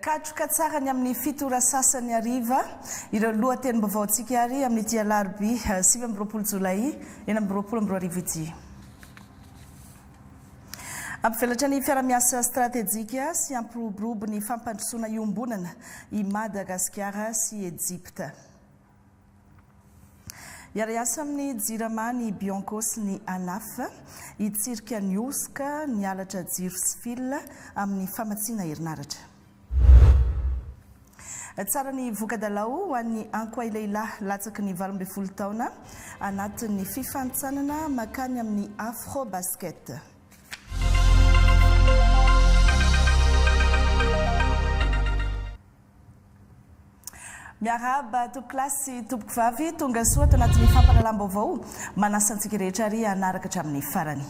katroka tsara ny amin'ny fitora sasany ariva ireo lohateny vaovaontsika ary amin'ny dia alarobia 7 Jolay 2024 ity. Ampivelatra ny fiara-miasa stratégique sy ampiroborobo ny fampandrosoana iombonana i Madagasikara sy Egypte. Iara-iasa amin'ny jirama ny Bianco sy ny ANAF hitsirika ny osika ny halatra jiro sy fil amin'ny famatsiana herinaratra. Tsara ny vokadalao ho an'ny ankoay lehilahy latsaky ny 12 taona anatin'ny fifantsanana makany amin'ny Afro Basket. Miaraba topilasy tompoko vavy tonga soa tanatin'ny fampahalalam-baovao manasantsika rehetra ary anaraka hatramin'ny farany.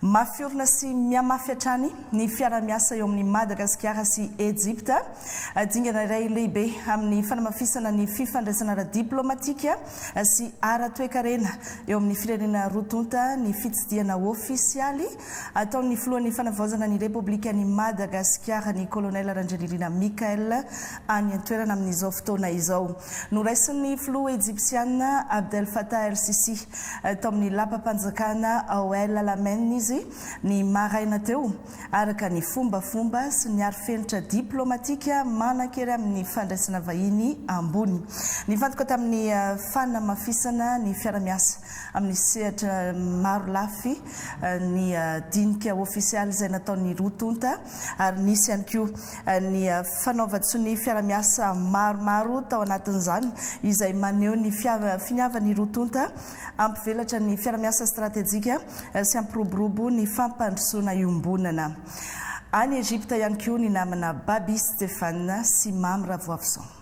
Mafiorina sy miamafy hatrany ny fiara-miasa eo amin'ny Madagasikara sy Egypte dingana iray lehibe amin'ny fanamafisana ny fifandraisana ara-diplomatika sy ara-toekarena eo amin'ny firenena rotonta ny fitsidiana ofisialy ataon'ny filohan'ny fanavaozana ny Repoblikan'i Madagasikara ny kolonela Randrianirina Mikael any an-toerana amin'izao fotoana izao. Noraisin'ny filoha Egyptiana Abdel Fattah el-Sisi tao amin'ny lapa-panjakana ao El Alamein izy ny maraina teo araka ny fombafomba sy ny arifenitra diplomatika manan-kery amin'ny fandraisana vahiny ambony. Nivantoka tamin'ny fanamafisana ny fiara-miasa amin'ny sehatra maro lafy ny dinika ofisialy izay nataon'ny rotonta ary nisy ihany koa ny fanaovan-tsony fiara-miasa maromaro tao anatin'izany izay maneho ny finiavan'ny rotonta ampivelatra ny fiara-miasa stratégique sy ampiroborobo ny fampandrosoana iombonana. Any Egypte ihany koa ny namana Babi Stéphane sy Mam Ravoavison.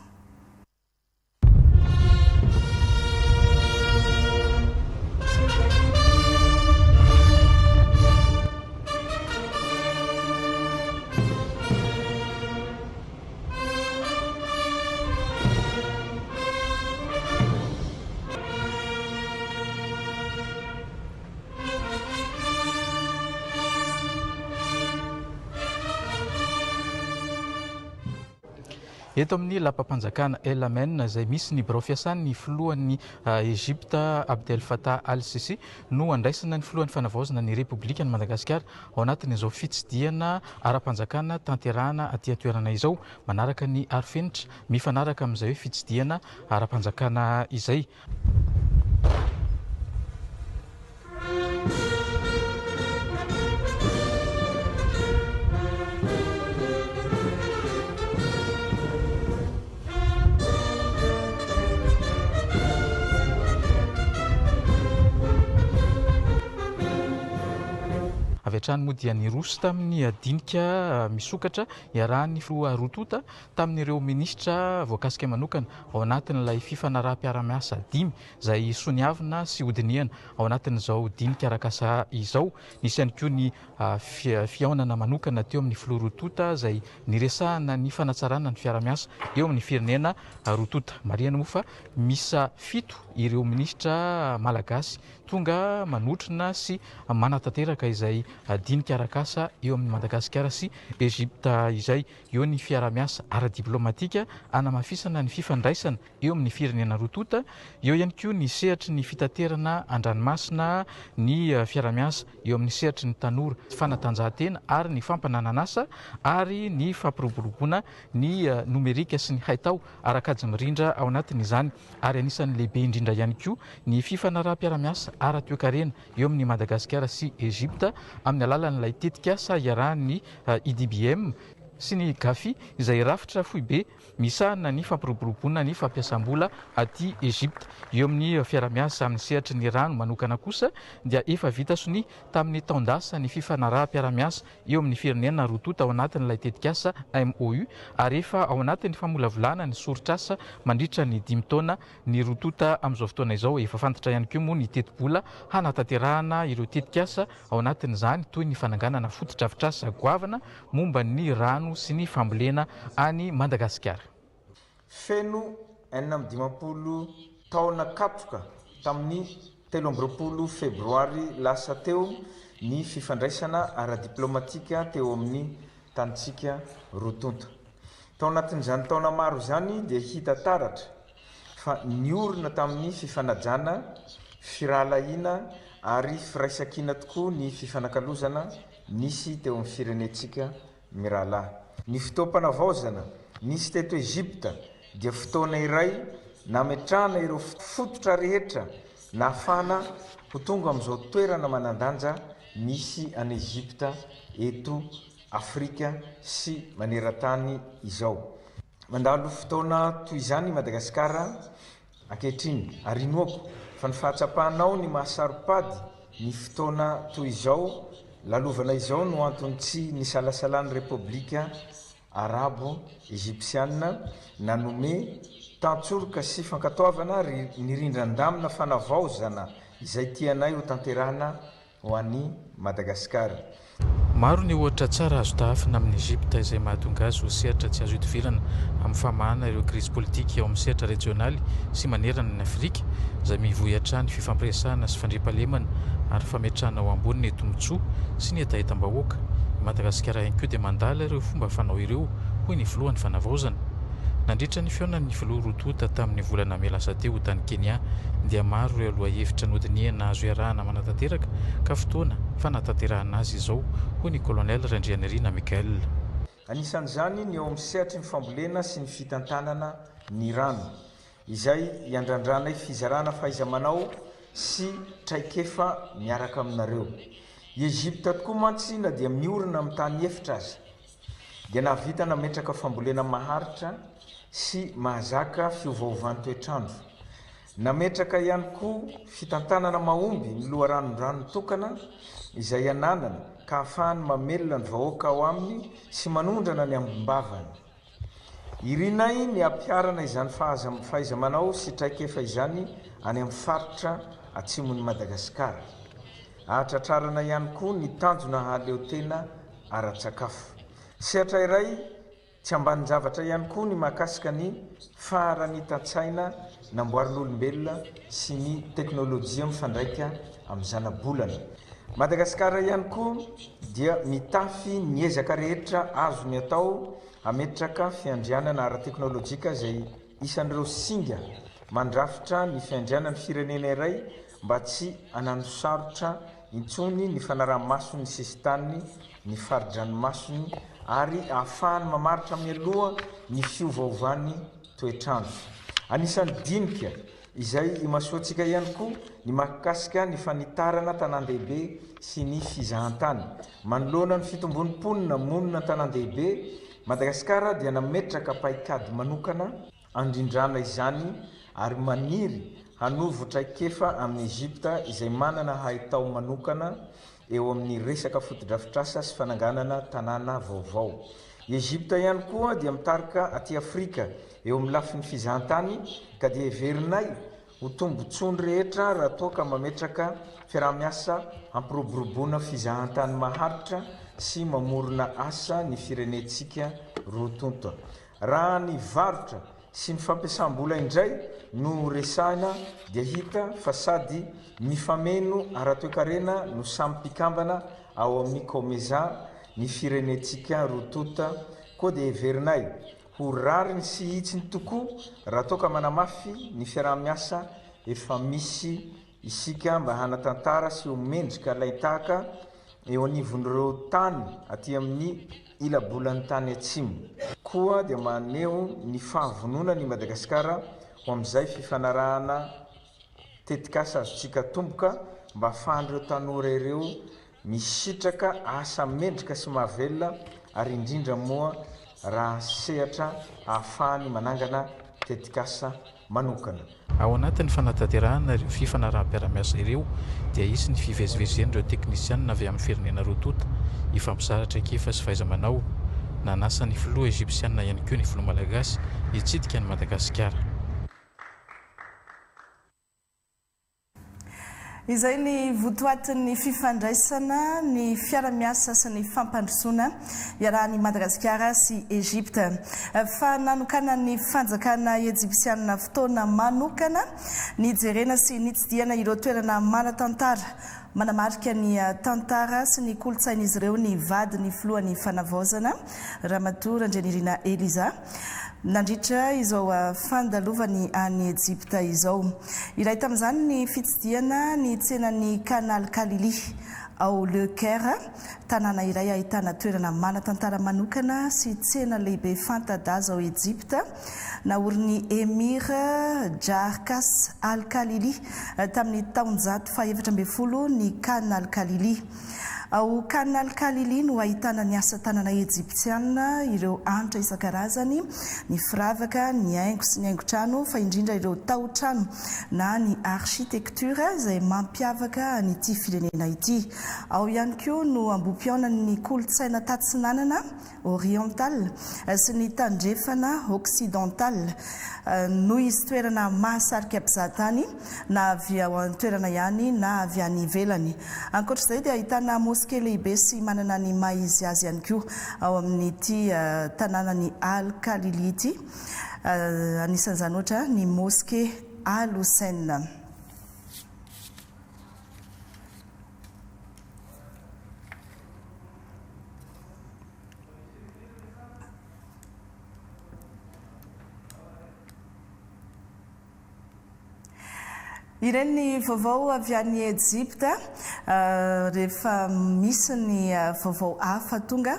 Eto amin'ny lapa-panjakana El Alamein izay misy ny birao fiasan'ny filohan'ny Egypte Abdel Fattah el-Sisi no andraisana ny filohan'ny fanavaozana ny Repoblikan'i Madagasikara ao anatin'izao fitsidiana ara-panjakana tanterahana aty an-toerana izao manaraka ny arifenitra mifanaraka amin'izay hoe fitsidiana ara-panjakana izay. Avy hatrany moa dia niroso tamin'ny dinika misokatra iarahan'ny filoha rotonta tamin'ireo minisitra voakasika manokana ao anatin'ilay fifanaraha-piara-miasa 5 izay soniavina sy hodiniana ao anatin'izao dinika arakasa izao. Nisy ihany koa ny fihaonana manokana teo amin'ny filoha rotonta izay niresahana ny fanatsarana ny fiara-miasa eo amin'ny firenena rotonta. Marihana moa fa misa 7 ireo minisitra malagasy tonga manotrina sy manatanteraka izay dinika arakasa eo amin'ny Madagasikara sy Egypte izay. Eo ny fiara-miasa ara-diplomatika anamafisana ny fifandraisana eo amin'ny firenena rotonta. Eo ihany koa ny sehatry ny fitaterana an-dranomasina ny fiara-miasa eo amin'ny sehatry ny tanora fanatanjahantena ary ny fampanananasa ary ny fampiroboroboana ny nomerika sy ny haitao arakajy mirindra ao anatin'izany. Ary anisan'ny lehibe indrindra ihany koa ny fifanaraha-piara-miasa ara-toekarena eo amin'ny Madagasikara sy Egypte amin'ny alalan'ilay tetikasa iarahan'ny IDBM sy ny GAFI izay rafitra foibe misahana ny fampiroboroboana ny fampiasam-bola aty Egypte. Eo amin'ny fiara-miasa amin'ny sehatry ny rano manokana kosa dia efa vita soni tamin'ny taondasa ny fifanaraha-piara-miasa eo amin'ny firenena rotonta ao anatin'ilay tetikasa MOU ary efa ao anatin'ny famolavolana ny soritrasa mandritra ny 5 taona ny rotonta amin'izao fotoana izao. Efa fantatra ihany koa moa ny teti-bola hanatanterahana ireo tetikasa ao anatin'izany toy ny fananganana fotodrafitrasa goavana momba ny rano sy ny fambolena any Madagasikara. Feno 450 taona kapoka tamin'ny 13 febroary lasa teo ny fifandraisana ara-diplomatika teo amin'ny tanitsika rotonta. tao anatin'izany taona maro zany dia hita taratra fa niorina tamin'ny fifanajana firalahiana ary firaisakiana tokoa ny fifanakalozana nisy teo amin'ny firenetsika miralahy. Ny fotoam-panavaozana nisy teto Ezipta dia fotoana iray nametrahana ireo fototra rehetra nahafahana ho tonga amin'izao toerana manandanja misy any Ezipta eto Afrika sy maneran-tany izao. Mandalo fotoana toy izany Madagasikara ankehitriny ary inoako fa ny fahatsapahanao ny mahasaropady ny fotoana toy izao lalovana izao no antony tsy nisalasalan'ny Repoblika Arabo Egyptiana nanome tantsoroka sy fankatoavana ny rindran-damina fanavaozana izay tianay ho tanterahana ho an'ny Madagasikara. Maro ny ohatra tsara azo tafina amin'ny Egypta izay mahatonga azy ho sehatra tsy azo itovirana amin'ny famahana ireo krizy politika eo amin'ny sehatra regionaly sy manerana ny Afrika izay mivohatra ny fifampiresahana sy fandriampahalemana ary fametrahana ao ambony ny tombotsoa sy ny hetaheta-bahoaka. Madagasikara ihany koa dia mandala ireo fomba fanao ireo hoy ny filohan'ny fanavaozana. Nandritra ny fihaonan'ny filoha Rotota tamin'ny volana Melasa teo ho tany Kenya dia maro ireo lohahevitra nodiniana azo iarahana manatanteraka ka fotoana fanatanterahana azy izao hoy ny kolonel Randrianirina Mikael. Anisan'izany ny eo amin'ny sehatry ny fambolena sy ny fitantanana ny rano izay iandrandranay fizarana fahaiza-manao sy traikefa miaraka aminareo. I Ezipta tokoa mantsy na dia miorina amin'ny tany efitra azy dia nahavita nametraka fambolena maharitra sy mahazaka fiovaovan'ny toetrandro. Nametraka ihany koa fitantanana mahomby ny loharanon-drano tokana izay ananana ka ahafahany mamelona ny vahoaka ao aminy sy manondrana ny ambombavany. Irinay ny ampiarana izany fahaiza-manao sy traikefa izany any amin'ny faritra atsimon'ny Madagasikara. Ahatratrarana ihany koa ny tanjona haleotena ara-tsakafo. Sehatra iray tsy ambany zavatra ihany koa ny mahakasika ny faharanitan-tsaina namboarin'olombelona sy ny teknôlôjia mifandraika amin'ny zana-bolana. Madagasikara ihany koa dia mitafy ny ezaka rehetra azony atao hametraka fiandrianana ara-teknôlôjika izay isan'ireo singa mandrafitra ny fiandrianan'ny firenena iray mba tsy hanano sarotra intsony ny fanaraha-masony sy sisitany ny faridranomasony ary ahafahany mamaritra mialoha ny fiovaovan'ny toetrandro. Anisan'ny dinika izay imasoantsika ihany koa ny mahakasika ny fanitarana tanan-dehibe sy ny fizahantany. Manoloana ny fitombon'ny mponina monina tanan-dehibe, Madagasikara dia nametraka paikady manokana andrindrana izany ary maniry hanovo traikefa amin'ny Ezipta izay manana haitao manokana eo amin'ny resaka fotodrafitrasa sy fananganana tanàna vaovao. Ezipta ihany koa dia mitarika aty Afrika eo amin'ny lafin'ny fizahantany ka dia heverinay ho tombontsoany rehetra raha toa mametraka fiaraha-miasa ampiroboroboana fizahantany maharitra sy mamorona asa ny firenetsika rotonta. Raha ny varotra sy ny fampiasam-bola indray no resahina dia hita fa sady mifameno ara-toekarena no samy mpikambana ao amin'ny komeza ny firenetsika rotonta koa dia heverinay ho rariny sy hitsiny tokoa raha toa manamafy ny fiaraha-miasa efa misy isika mba hanatantara sy homendrika laitaka eo anivon'ireo tany aty amin'ny ilabolan'ny tany atsimo. Koa dia maneho ny fahavonona ny Madagasikara ho amin'izay fifanarahana tetikasa azontsika tomboka mba ahafahan'ireo tanora ireo misitraka asa mendrika sy mahavelona ary indrindra moa raha sehatra ahafahany manangana tetikasa manokana. Ao anatin'ny fanatanterahana ireo fifanaraha-piaramiasa ireo dia isy ny fivezivezen'ireo teknisianina avy amin'ny firenena Rotota ifampisaratra ekefa sy fahaiza-manao nanasa ny filoha Ezipsiana ihany koa ny filoha Malagasy hitsidika ny Madagasikara. izay ny votoatin'ny fifandraisana ny fiara-miasa sy ny fampandrosoana iarahan'i Madagasikara sy Egypte fa nanokana ny fanjakana ejipsianina fotoana manokana ny jerena sy nitsidiana ireo toerana manan-tantara manamarika ny tantara sy ny kolotsain'izy ireo ny vady ny filohan'ny fanavaozana Ramatoa Randrianirina Eliza nandritra izao fandalovany any Egypte izao. Iray tamin'izany ny fitsidiana ny tsenan'ny Canal Galili ao Le Caire, tanàna iray ahitana toerana manan-tantara manokana sy tsena lehibe fanta-daza ao Egypte, naoriny Emir Jarkas Al Khalili tamin'ny taonjato faha-efatra ambin'ny folo ny Canal Galili. Ao Canal Galili no ahitana ny asa tanana ejiptiana, ireo anitra isan-karazany, ny firavaka, ny haingo sy ny haingon-trano, fa indrindra ireo tao-trano na ny architecture izay mampiavaka an'ity firenena ity. Ao ihany koa no ambom-pionan'ny kolotsaina tatsinanana oriental sy ny tandrefana occidental no izy toerana mahasarika mpizahatany na avy ao an-toerana ihany na avy any ivelany. Ankoatr'izay dia ahitana moské lehibe sy manana ny maha izy azy ihany koa ao amin'ity tanànany Al Khalili ity, anisan'izany ohatra ny moské Al Hussein. Ireny ny vaovao avy any Egypte, rehefa misy ny vaovao hafa tonga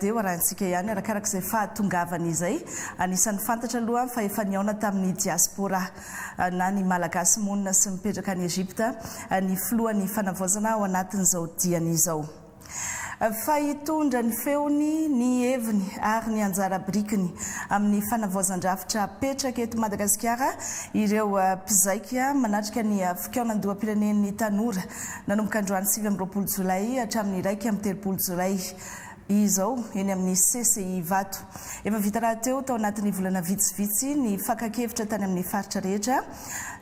dia hoarahintsika ihany arakarak'izay fahatongavany izay. Anisan'ny fantatra aloha fa efa niaona tamin'ny diaspora na ny malagasy monina sy mipetraka any Egypte ny filohan'ny fanavaozana ao anatin'izao diany izao. Fa hitondra ny feony, ny heviny ary ny anjara birikiny amin'ny fanavaozan-drafitra petraka eto Madagasikara ireo mpizaika manatrika ny fikaonan-doham-pirenen'ny tanora nanomboka androany 9 amby 20 Jolay hatramin'ny 1 amby 30 Jolay izao eny amin'ny CCI Vato. Efa vita raha teo tao anatin'ny volana vitsivitsy ny fakan-kevitra tany amin'ny faritra rehetra,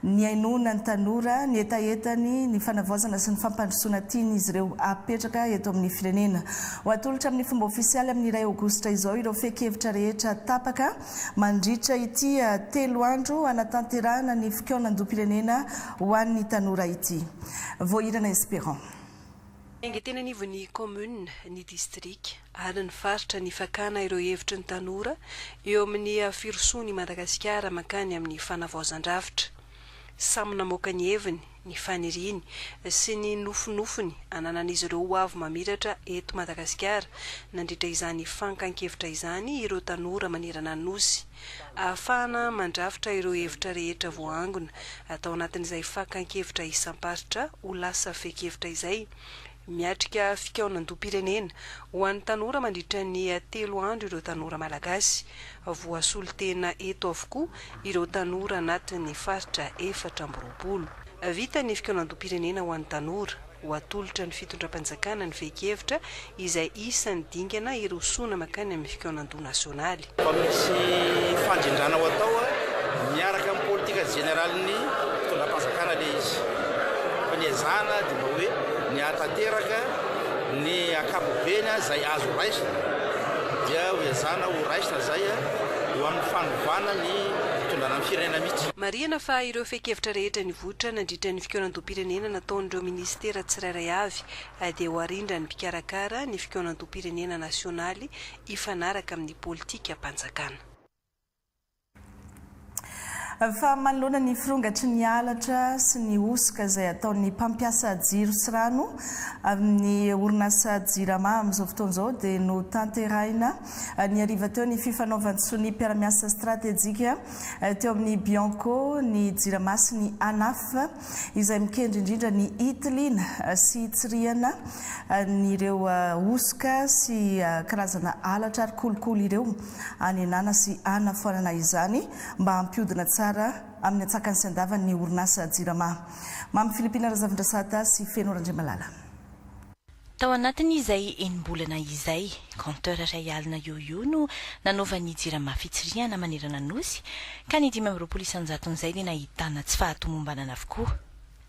ny hainoana ny tanora, ny etaetany, ny fanavaozana sy ny fampandrosoana tian'izy ireo apetraka eto amin'ny firenena. Ho atolotra amin'ny fomba ofisialy amin'ny 2 Aogositra izao ireo fehi-kevitra rehetra tapaka mandritra ity 3 andro anatanterahana ny fikaonan-doha-pirenena ho an'ny tanora ity. Voahirana Espérant. Tena nivo ny commune, ny district ary ny faritra ny fakana ireo hevitra ny tanora eo amin'ny firosoan'i Madagasikara makany amin'ny fanavaozan-drafitra. Samy namoaka ny heviny, ny faniriny sy ny nofinofiny ananan'izy ireo ho avy mamiratra eto Madagasikara nandritra izany fankan-kevitra izany ireo tanora manerana ny nosy. Ahafahana mandrafitra ireo hevitra rehetra voangona atao anatin'izay fankan-kevitra isam-paritra ho lasa fehi-kevitra izay. Miatrika fikaonan-doha-pirenena ho an'ny tanora mandritra ny 3 andro ireo tanora malagasy. Voasolo tena eto avokoa ireo tanora anatin'ny faritra 4 amby 20. Vita ny fikaonan-doha-pirenena ho an'ny tanora, ho atolotra ny fitondram-panjakana ny fehi-kevitra izay isan'ny dingana irosona makany amin'ny fikaonan-doha nasionaly. Fa misy fandrindrana ho atao miaraka amin'ny politika generalin'ny fitondram-panjakana le izy. Fa ny ezana dia mba hoe ny atateraka ny akapobeny izay azo raisina dia hoezana ho raisina zay eo amin'ny fanovana ny fitondrana ny firenena mihitsy. Marihana fa ireo fehi-kevitra rehetra nivoatra nandritra ny fikaonan-doha-pirenena nataon'ireo ministera tsirairay avy dia ho arindra ny mpikarakara ny fikaonan-doha-pirenena nasionaly ifanaraka amin'ny politika mpanjakana. Fa manoloana ny firongatry ny halatra sy ny osoka izay ataon'ny mpampiasa jiro sy rano amin'ny orinasa Jirama amin'izao fotoana izao dia no tanterahina ny hariva teo ny fifanaovan-tsony mpiara-miasa stratéjika teo amin'ny Bianco, ny Jirama sy ny ANAF izay mikendry indrindra ny hitilina sy hitsiriana nyireo osoka sy karazana halatra ary kolokolo ireo any anana sy anafoanana izany mba hampiodina tsara amin'ny atsakany sy andavany ny orinasa Jirama. Mamy Filipina Razavindrasata sy Feno Randriamalala. Tao anatin'izay enim-bolana izay, compteur iray alina io no nanaovan'ny Jirama fitsiriana manerana nosy ka ny 520 isanjaton'izay dia nahitana tsy fahatomombanana avokoa.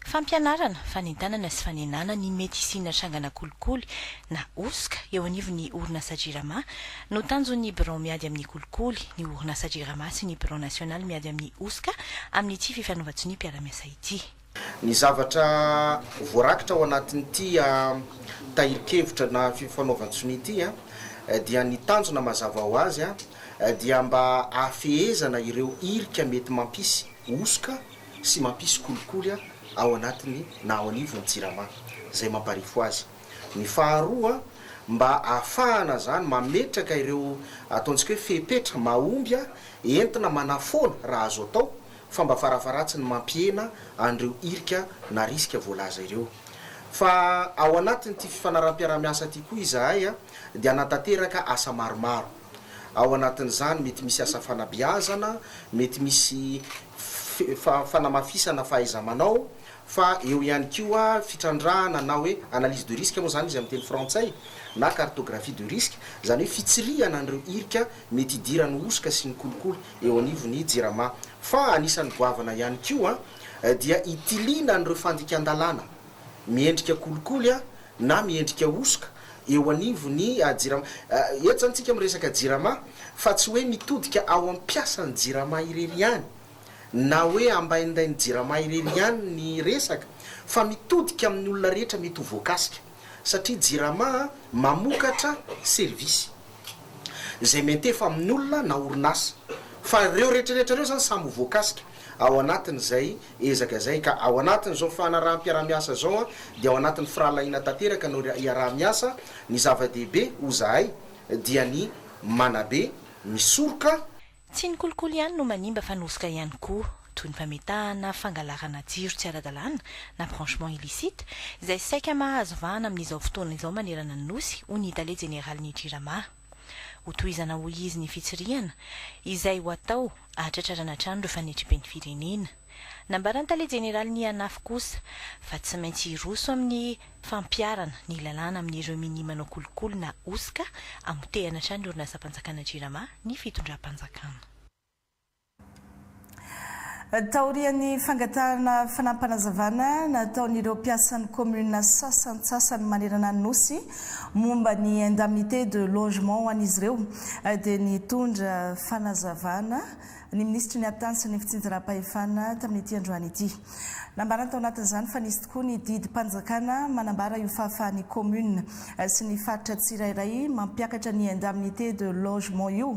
fampianarana fanentanana sy fanenana ny mety isina trangana kolikoly na osika eo anivony orinasa jirama no tanjon'ny bureau miady amin'ny kolikoly ny orinasa jirama sy ny bureau national miady amin'ny osika amin'ity fifanovatsony mpiara-miasa ity. Ny zavatra voarakitra ao anatin'ity tahirikevitra na fifanaovantsony ity dia ny tanjona mazava ho azy dia mba afehezana ireo irika mety mampisy osika sy mampisy kolikoly ao anatiny na ao anivony jirama zay mamparifo azy. Ny faharoa mba ahafahana zany mametraka ireo ataontsika hoe fepetra mahomby entina manafona raha azo atao fa mba farafaratsiny mampiena andreo irika na riska voalaza ireo. Fa ao anatin'ity fifanaram-piara-miasa ty koa izahay dia natateraka asa maromaro. Ao anatin'izany mety misy asa fanabiazana, mety misy fanamafisana fahaiza-manao, fa eo ihany koa fitrandrahana na hoe analyse de risque moa zany izy amin'ny teny frantsay na cartographie de risque, zany hoe fitsirihana andreo irika mety idirany osika sy ny kolikoly eo anivony jirama. Fa anisan'ny goavana ihany koa dia itilina andreo fandikan-dalàna miendrika kolikoly na miendrika osika eo anivony jirama. Eto zany tsika miresaka jirama fa tsy hoe mitodika ao am-piasan'ny jirama irery ihany na hoe ambaindainy jirama irery ihany ny resaka, fa mitodika amin'ny olona rehetra mety ho voakasika satria jirama mamokatra service zay mentefa amin'ny olona na orinasa, fa reo rehetrarehetra reo zany samy voakasika ao anatin'izay ezaka zay. Ka ao anatin'izao fanaraha-mpiara-miasa zao dia ao anatin'ny firalaina tanteraka no iaraha-miasa ny zava-dehibe ho zahay dia ny manabe misoroka. Tsy ny kolikoly ihany no manimba fanosika ihany koa toy ny fametahana fangalarana jiro tsy ara-dalàna na branchement illicite izay saika mahazo vahana amin'izao fotoana izao manerana ny nosy ho ny tale jeneraly jirama. Ho tohizana ho izy ny fitsirihana izay ho atao ahatratrarana trano ireo fanetrim-peny firenena. Nambarany tale jeneraly ny anafy kosa fa tsy maintsy iroso amin'ny fampiarana ny lalàna amin'ireo minimanao kolikoly na osika amotehana trano orinasa mpanjakana jirama ny fitondram-panjakana. Taorian'ny fangatahana fanampanazavana nataon'ireo mpiasan'ny commune sasantsasany manerana ny nosy momba ny indemnité de logement ho an'izy ireo dia nitondra fanazavana ny ministry ny atany sy ny fitsinjaram-pahefana tamin'ity androany ity. Nambarana tao anatin'izany fa nisy tokoa ny didim-panjakana manambara io fahafahan'ny commune sy ny faritra tsirairay mampiakatra ny indemnité de logement io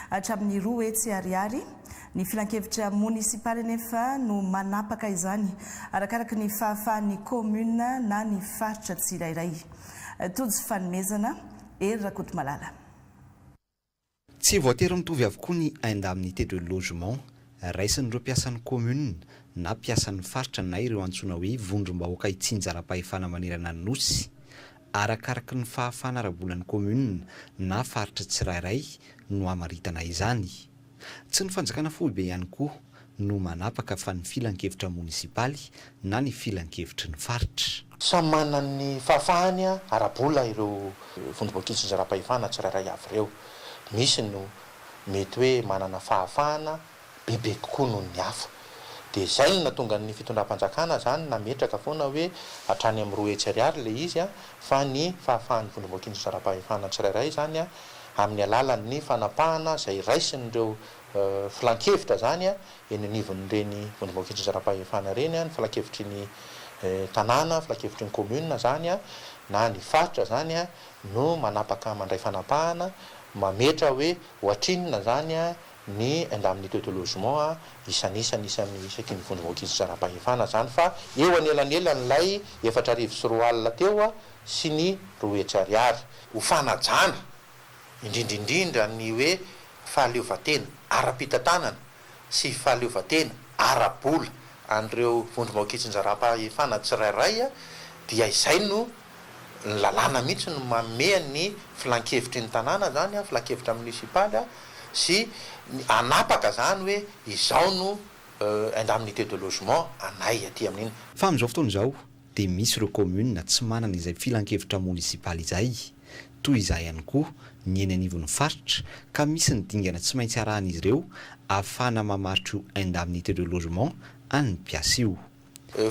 hatramin'ny 2 hetsy ariary. Ny filan-kevitra munisipaly nefa no manapaka izany arakaraka ny fahafahan'ny commune na ny faritra tsirairay. Tojo fanomezana Ery Rakotomalala. Tsy voatery mitovy avokoa ny indemnité de logement raisin'ireo mpiasan'ny commune na mpiasan'ny faritra na ireo antsoina hoe vondrom-bahoaka itsinjaram-pahefana manerana ny nosy arakaraka ny fahafahana arabolan'ny commune na faritra tsirairay no amaritana izany. Tsy ny fanjakana fohibe ihany koa no manapaka fa ny filan-kevitra munisipaly na ny filan-kevitry ny faritra. Samy manana ny fahafahany arabola ireo vondrom-bahoaka itsinjaram-pahefana tsirairay avy ireo. Misy no mety hoe manana fahafahana bebe kokoa noho ny hafa. Dia izay no nahatonga ny fitondram-panjakana zany nametraka foana hoe hatrany amin'ny 2 hetsy ariary le izy fa ny fahafahan'ny vondrom-bahoaka itsinjaram-pahefana tsirairay zany amin'ny alalan'ny fanapahana izay raisin'ireo filan-kevitra zany eny anivon'ireny vondrom-bahoaka itsinjaram-pahefana reny ny filan-kevitry ny tanàna, filan-kevitry ny commune zany na ny faritra zany no manapaka mandray fanapahana mametra hoe hoatrinina zany ny indemnité de logement isanisany isaky ny vondrom-bahoaka itsinjaram-pahefana zany fa eo anelan'elan'ilay 4,4 alina teo sy ny 2 hetsy ariary ho fanajana indrindrindrindra ny hoe fahaleovatena ara-pitantanana sy fahaleovatena ara-bola an'ireo vondrom-bahoaka itsinjaram-pahefana tsirairay dia izay no lalàna mihitsy no mamea ny filan-kevitry ny tanàna zany filan-kevitra munisipaly sy anapaka zany hoe izao no indemnité de logement anay aty amin'iny. Fa amin'izao fotoana izao dia misy ireo commune tsy manana izay filan-kevitra munisipaly izay toy izay ihany koa ny eny anivon'ny faritra ka misy ny dingana tsy maintsy arahan'izy ireo ahafahana mamaritra io indemnité de logement any mpiasa io.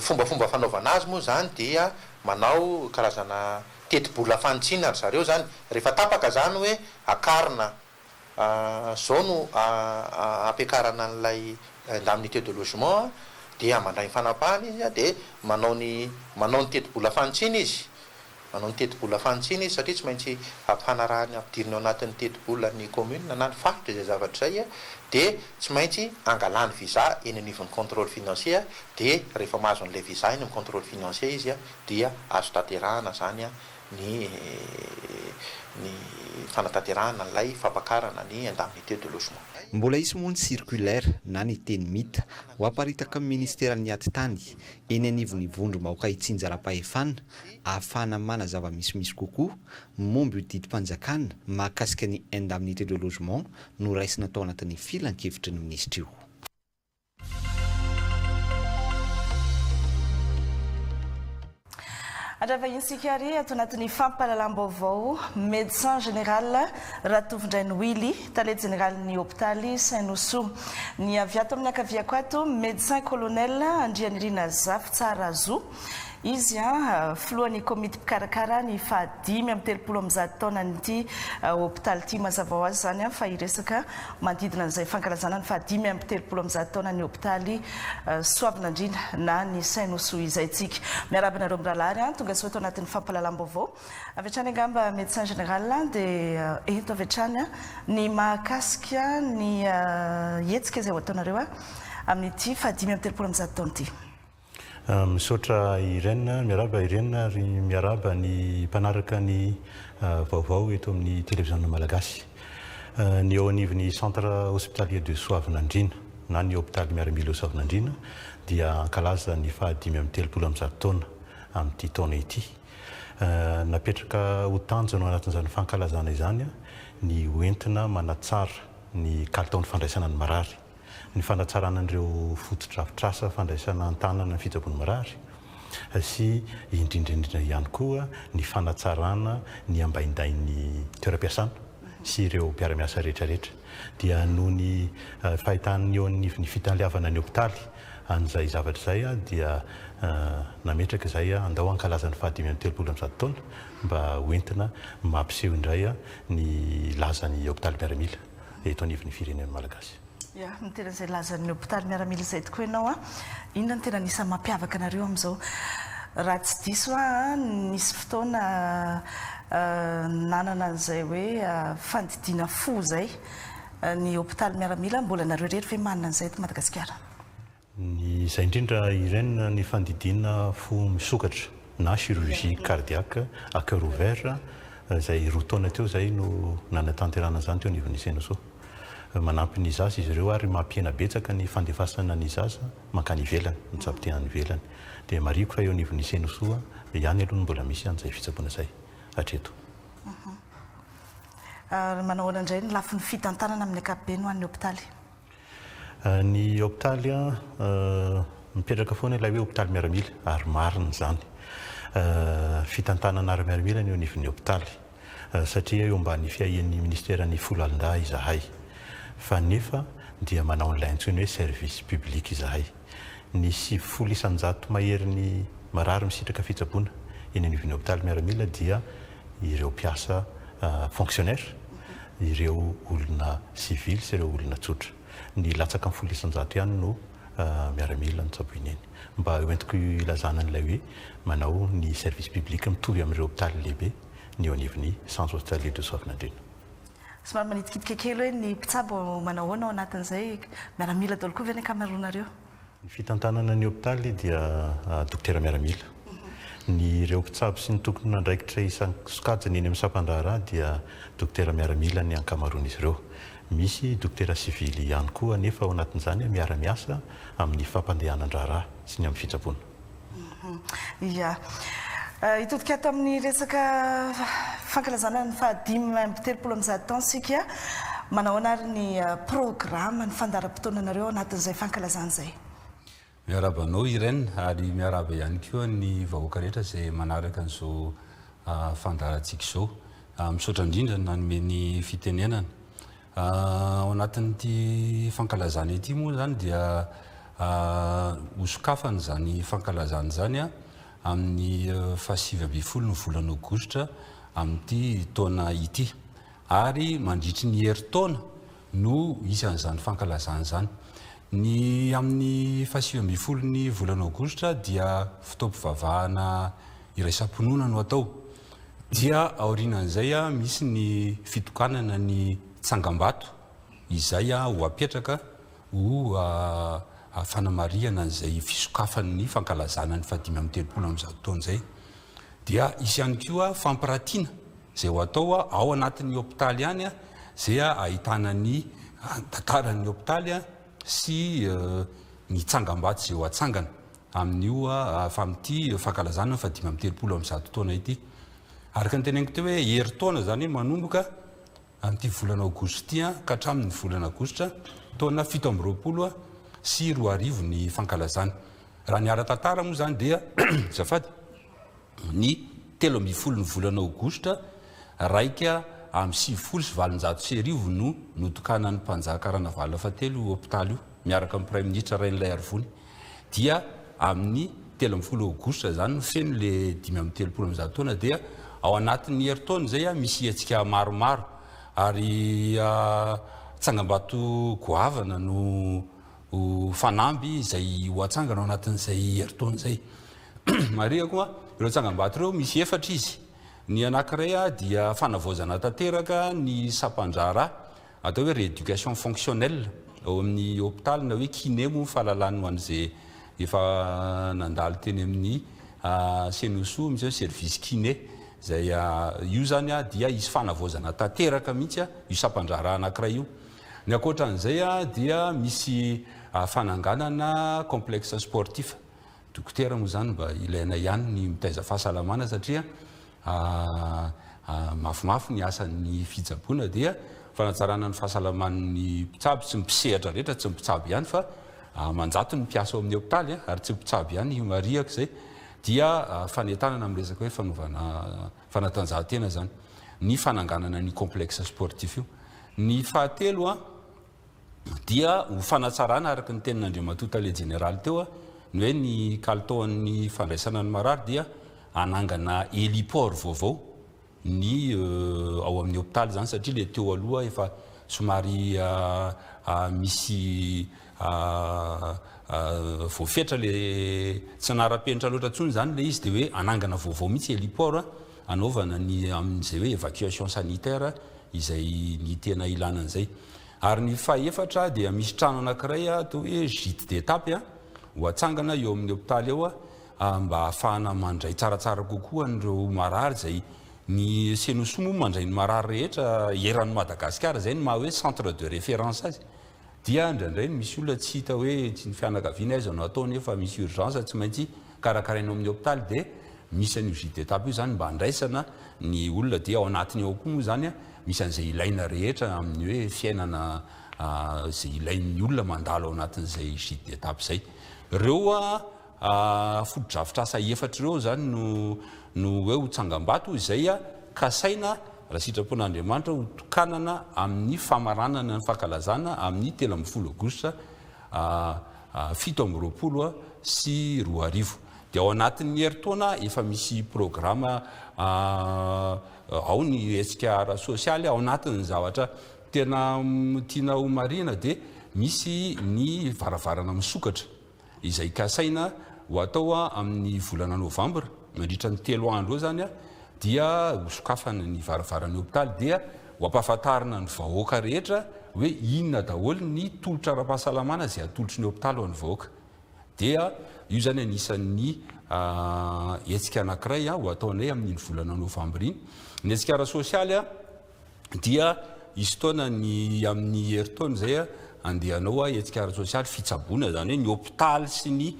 fombafomba fanaovana azy moa zany dia manao karazana tetibola fantsina ry zareo zany rehefa tapaka zany hoe akarina zao no ampiakarana an'ilay indemnité de logement dia mandray fanapahana izy de manao ny tetibola fantsina izy manao ny tetibola fantsina izy satria tsy maintsy ampifanarahany ampidiriny ao anatin'ny tetibola ny commune na ny faritra izay zavatra zay de tsy maintsy angalany visa eny anivon'ny contrôle financier de rehefa mahazo an'ilay visa eny amin'ny contrôle financier izy dia azo tanterahana zany ny fanatanterahana n'ilay fampakarana ny indemnité de logement. Mbola isy moa ny circulaire na ny teny mita ho aparitaka amin'ny ministeran'ny ati-tany eny anivon'ny vondrom-bahoaka itsinjaram-pahefana ahafahana manazava misimisy kokoa momba io didim-panjakana mahakasika ny indemnité de logement no raisina tao anatin'ny filan-kevitry ny minisitra io. Andravahitsika ary ato anatin'ny fampahalalam-baovao médecin général Ratovindrainy Willy talety général-ny hôpitaly Saint-Nosou ny avy ato amin'ny akaviako ato médecin colonel Andrianirina Zafy Tsarazo izy filohan'ny komity mpikarakara ny fahadimy amin'ny 30 taona nyity hôpitaly ity mazava ho azy zany fa iresaka manodidina an'izay fankalazana ny fahadimy amin'ny 30 taona ny hôpitaly Soavinandrina na ny Saint-Nosou izay tsika miarabanareo miralary tonga soa ato anatin'ny fampahalalam-baovao avy hatrany angamba médecin général dia eto avy hatrany ny mahakasika ny hetsika izay ho ataonareo amin'ity fahadimy amin'ny 30 taona ity. Misaotra Irène, miaraba Irène ary miaraba ny mpanaraka ny vaovao eto amin'ny télévision malagasy. Ny eo anivon'ny centre hospitalier de Soavinandrina na ny hôpitaly miaramila Soavinandrina dia ankalaza ny fahadimy amin'ny 30 taona amin'ity taona ity. Napetraka ho tanjona ao anatin'izany fankalazana izany ny hoentina manatsara ny kalitaon'ny fandraisana ny marary. Ny fanatsarana an'ireo fotodrafitrasa fandraisana an-tanana ny fitsaboana marary sy indrindrindrindra ihany koa ny fanatsarana ny ambaindain'ny toeram-piasana sy ireo mpiara-miasa rehetrarehetra dia noho ny fahitany eo ny fitaliavana ny hôpitaly an'izay zavatra zay dia nametraka izay andao ankalazan'ny fahadimy amin'ny 30 taona mba hoentina mampiseho indray ny lazan'ny hôpitaly miaramila eto anivon'ny firenena malagasy. Ya, ny tena izay lazan'ny hôpitaly miaramila izay tokoa ianao inona ny tena nisy mampiavaka anareo amin'izao raha tsy diso nisy fotoana nanana an'izay hoe fandidiana fo zay ny hôpitaly miaramila mbola nareo rery fe manana an'izay eto Madagasikara. Izay indrindra Irène ny fandidiana fo misokatra na chirurgie cardiaque à cœur ouvert izay roa taona teo zay no nanatanterana zany teo anivon'ny Saint-Nosou. Manampy ny zaza izy ireo ary mampiena betsaka ny fandefasana ny zaza mankany ivelany ny jabotehany ivelany dia mariko fa eo anivon'ny Saint-Nosou ihany aloha mbola misy an'izay fitsaboana izay hatreto. Manao indray ny lafin'ny fitantanana amin'ny ankapobeny ho an'ny hôpitaly. Ny hôpitaly mipetraka foana ilay hoe hôpitaly miaramila ary marina zany fitantanana ary miaramila ny eo anivon'ny hôpitaly satria eo ambany fiahian'ny ministeran'ny folo alin-dahy izahay. Fa nefa dia manao an'ilay antsoina hoe service public izahay. Ny 700 mahery ny marary misitraka fitsaboana eny anivon'ny hôpitaly miaramila dia ireo mpiasa fonctionnaire, ireo olona civil sy ireo olona tsotra. Ny latsaka amin'ny 700 ihany no miaramila ny tsaboina eny. Mba hoentiko ilazana an'ilay hoe manao ny service public mitovy amin'ireo hôpitaly lehibe ny eo anivon'ny centre hospitalier de Soavinandrina. Somary manitikitika kely hoe ny mpitsabo manao ao anatin'izay miaramila daholo koa ve ny ankamaroanareo? Ny fitantanana ny hôpitaly dia dokotera miaramila. Ny ireo mpitsabo sy ny tokony nandraikitra isan-sokajiny eny amin'ny sampan-draharaha dia dokotera miaramila ny ankamaroan'izy ireo. Misy dokotera sivily ihany koa nefa ao anatin'izany miara-miasa amin'ny fampandehanan-draharaha sy ny amin'ny fitsaboana. Ya. Hitodika ato amin'ny resaka fankalazana ny fahadimy amin'ny 30 taona sika manao anary ny programme ny fandaharam-potoananareo anatin'izay fankalazana izay. Miarabanao Irène ary miaraba ihany koa ny vahoaka rehetra izay manaraka an'izao fandaharantsika izao. Misaotra indrindra nanome ny fitenenana. Ao anatin'ity fankalazana ity moa zany dia hosokafana zany fankalazana zany a amin'ny fahasivy-ambifolo ny volana aogositra amin'ity taona ity ary mandritry ny herintaona no isan'izany fankalazana zany. Ny amin'ny fahasivy-ambifolo ny volana aogositra dia fitaom-pivavahana iraisam-pinoana no atao. Dia aorianan'izay a misy ny fitokanana ny tsangam-bato izay ho apetraka ho fanamariana an'izay fisokafan'ny fankalazana ny 530 taona zay. Dia isy ihany koa fampiratiana izay ho atao ao anatin'ny hôpitaly ihany a zay ahitana ny tantaran'ny hôpitaly sy ny tsangam-bato izay ho atsangana amin'io amin'ity fankalazana 530 taona ity. Araka ny teneniko teo hoe herintaona zany manomboka amin'ity volana aogositra ity ka hatramin'ny volana aogositra taona 720 sy 2000 ny fankalazana. Raha ny ara-tantara moa zany dia zafady ny 13 ny volana aogositra raika amin'ny 720 no notokanan'ny mpanjaka Ranavalona Fahatelo hôpitaly io miaraka amin'ny Premier ministre Rainilay Arivony. Dia amin'ny 13 aogositra zany feno le 530 taona dia ao anatin'ny herintaona zay misy hetsika maromaro ary tsangam-bato goavana no fanamby izay ho atsangana ao anatin'izay herintaona zay. Maria koa ireo tsangam-bato ireo misy 4 izy. Ny anankiray dia fanavaozana tanteraka ny sapandrara atao hoe rééducation fonctionnelle ao amin'ny hôpitaly na hoe kiné moa fahalalany ho an'izay efa nandalo teny amin'ny Senoso misy service kiné zay io zany dia isy fanavaozana tanteraka mihitsy io sapandrara anankiray io. Ny ankoatran'izay dia misy fananganana complexe sportif. Dokotera moa zany mba ilaina ihany ny mitaiza fahasalamana satria mafimafy ny asan'ny fitsaboana dia fanatsarana ny fahasalaman'ny mpitsabo tsy mpisehatra rehetra tsy mpitsabo ihany fa manjato ny mpiasa ao amin'ny hôpitaly ary tsy mpitsabo ihany mariaka zay dia fanetanana amin'ny resaka hoe fanaovana fanatanjahantena zany ny fananganana ny complexe sportif io. Ny fahatelo dia ho fanatsarana araka ny tenin'Andriamatoa Tale Général teo ny hoe ny kalitaon'ny fandraisana ny marary dia anangana héliport vaovao ny ao amin'ny hôpitaly zany satria le teo aloha efa somary misy voafetra le tsy nara-penitra loatra tsony zany le izy dia hoe anangana vaovao mihitsy héliport anaovana ny amin'izay hoe évacuation sanitaire izay ny tena ilana an'izay. Ary ny fahaefatra dia misy trano anankiray atao hoe gîte d'étape ho atsangana eo amin'ny hôpitaly ao mba ahafahana mandray tsaratsara kokoa nireo marary zay ny Senoso moa mandray ny marary rehetra eran'ny Madagasikara zay ny maha hoe centre de référence azy. Dia indraindray misy olona tsy hita hoe tsy ny fianakaviana aiza no atao nefa misy urgence tsy maintsy karakaraina amin'ny hôpitaly dia misy an'io gîte d'étape io zany mba andraisana ny olona dia ao anatiny ao koa moa zany misy an'izay ilaina rehetra amin'ny hoe fiainana zay ilain'ny olona mandalo ao anatin'izay gîte d'étape zay. Ireo foto-drafitra asa efatra ireo zany no hoe ho tsangam-bato izay kasaina raha sitrapon'Andriamanitra ho tokanana amin'ny famaranana ny fankalazana amin'ny 13 aogositra 720 sy 2000. Dia ao anatin'ny herintaona efa misy programa ao ny hetsika ara-sosialy ao anatin'ny zavatra tena tiana ho marina dia misy ny varavarana misokatra izay kasaina ho atao amin'ny volana novambra mandritra ny 3 andro eo zany dia hosokafana ny varavaran'ny hôpitaly dia ho ampahafantarina ny vahoaka rehetra hoe inona daholo ny tolotra ara-pahasalamana izay atolotry ny hôpitaly ho an'ny vahoaka. Dia io zany anisan'ny hetsika anankiray ho ataonay amin'ny volana novambra iny. Ny hetsika ara-sosialy dia isy taona ny amin'ny herintaona zay andehanao hetsika ara-sosialy fitsaboana zany hoe ny hôpitaly sy ny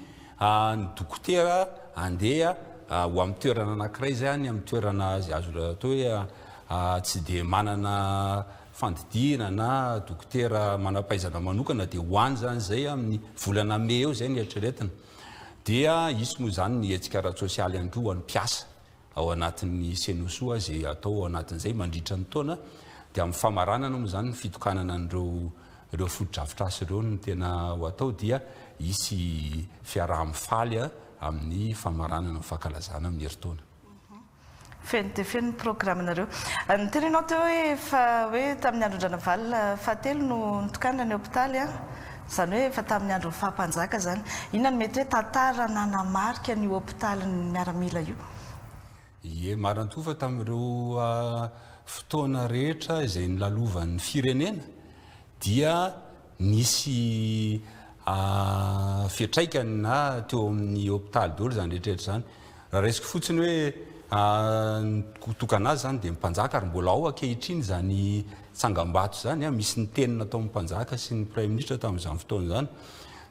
dokotera andeha ho amin'ny toerana anankiray zay any amin'ny toerana zay azo atao hoe tsy dia manana fandidina na dokotera manampaizana manokana dia hoany zany zay amin'ny volana May eo zay ny eritreretina. Dia isy moa zany ny hetsika ara-sosialy ihany koa ho an'ny mpiasa ao anatin'ny Senoso zay atao ao anatin'izay mandritra ny taona dia amin'ny famaranana moa zany ny fitokanana an'ireo ireo fotodrafitrasy ireo ny tena ho atao dia isy fiaraha-mifaly amin'ny famaranana ny fankalazana amin'ny heritaona. Feno dia feno programmenareo. Niterenao teo hoe tamin'ny andron-drana valina fahatelo no nitokana ny hôpitaly izany hoe efa tamin'ny andro fahampanjaka zany. Inona no mety hoe tantara nanamarika ny hôpitaly ny miaramila io? Ie, marantoa fa tamin'ireo fotoana rehetra izay nilalovan'ny firenena dia nisy fiatraikany na teo amin'ny hôpitaly daholo zany rehetrarehetra zany. Raha resiko fotsiny hoe tokana azy zany dia mpanjaka ary mbola ao ankehitriny zany tsangam-bato zany misy ny tenina atao amin'ny mpanjaka sy ny prime ministre tamin'izany fotoana zany.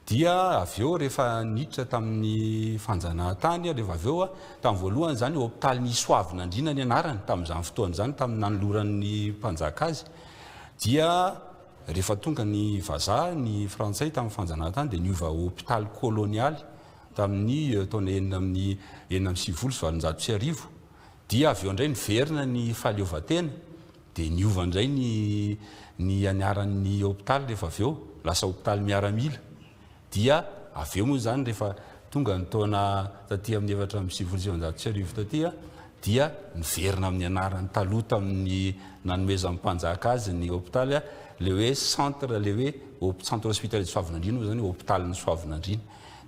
Dia avy eo rehefa niditra tamin'ny fanjanahantany rehefa avy eo tamin'ny voalohany zany hôpitaly ny Soavinandriana ny anarany tamin'izany fotoana zany tamin'ny nanoloran'ny mpanjaka azy. Dia rehefa tonga ny vazaha ny frantsay tamin'ny fanjanahantany dia niova hôpitaly kolonialy tamin'ny taona 1979. Dia avy eo indray niverina ny fahaleovantena dia niova indray ny aniaran'ny hôpitaly rehefa avy eo lasa hôpitaly miaramila. Dia avy eo moa zany rehefa tonga ny taona taty amin'ny 1979 taty dia niverina amin'ny anarany taloha tamin'ny nanomezan'ny mpanjaka azy ny hôpitaly le hoe centre hospitalier de Soavinandriana moa zany hôpitaly ny Soavinandriana.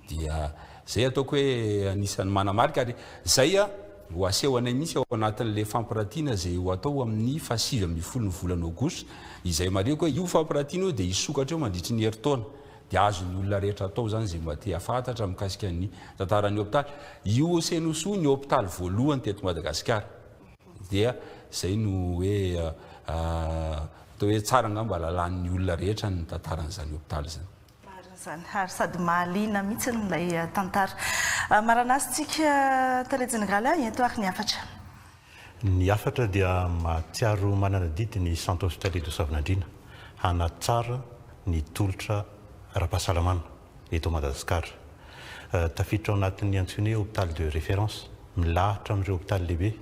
Dia zay ataoko hoe anisan'ny manamarika ary zay ho aseho anay mihitsy ao anatin'le fampiratiana zay ho atao amin'ny 7 ny volana aogositra izay mareko hoe io fampiratiana io dia hisokatra eo mandritry ny heritaona. Dia azon'ny olona rehetra atao zany zay mba te hafantatra mikasika ny tantaran'ny hôpitaly. Io Senosoa ny hôpitaly voalohany teto Madagasikara. Dia zay no hoe atao hoe tsara ngamba lalan'ny olona rehetra ny tantaran'izany hôpitaly zany. Zany ary sady mahaliana mihitsy n'ilay tantara. Maranasitsika télé générale eto ary ny afatra. Ny afatra dia mahatsiaro manana didy ny centre hospitalier de Soavinandriana hanatsara ny tolotra ara-pahasalamana eto Madagasikara. Tafiditra ao anatin'ny antsoina hoe hôpital de référence milahatra amin'ireo hôpitaly lehibe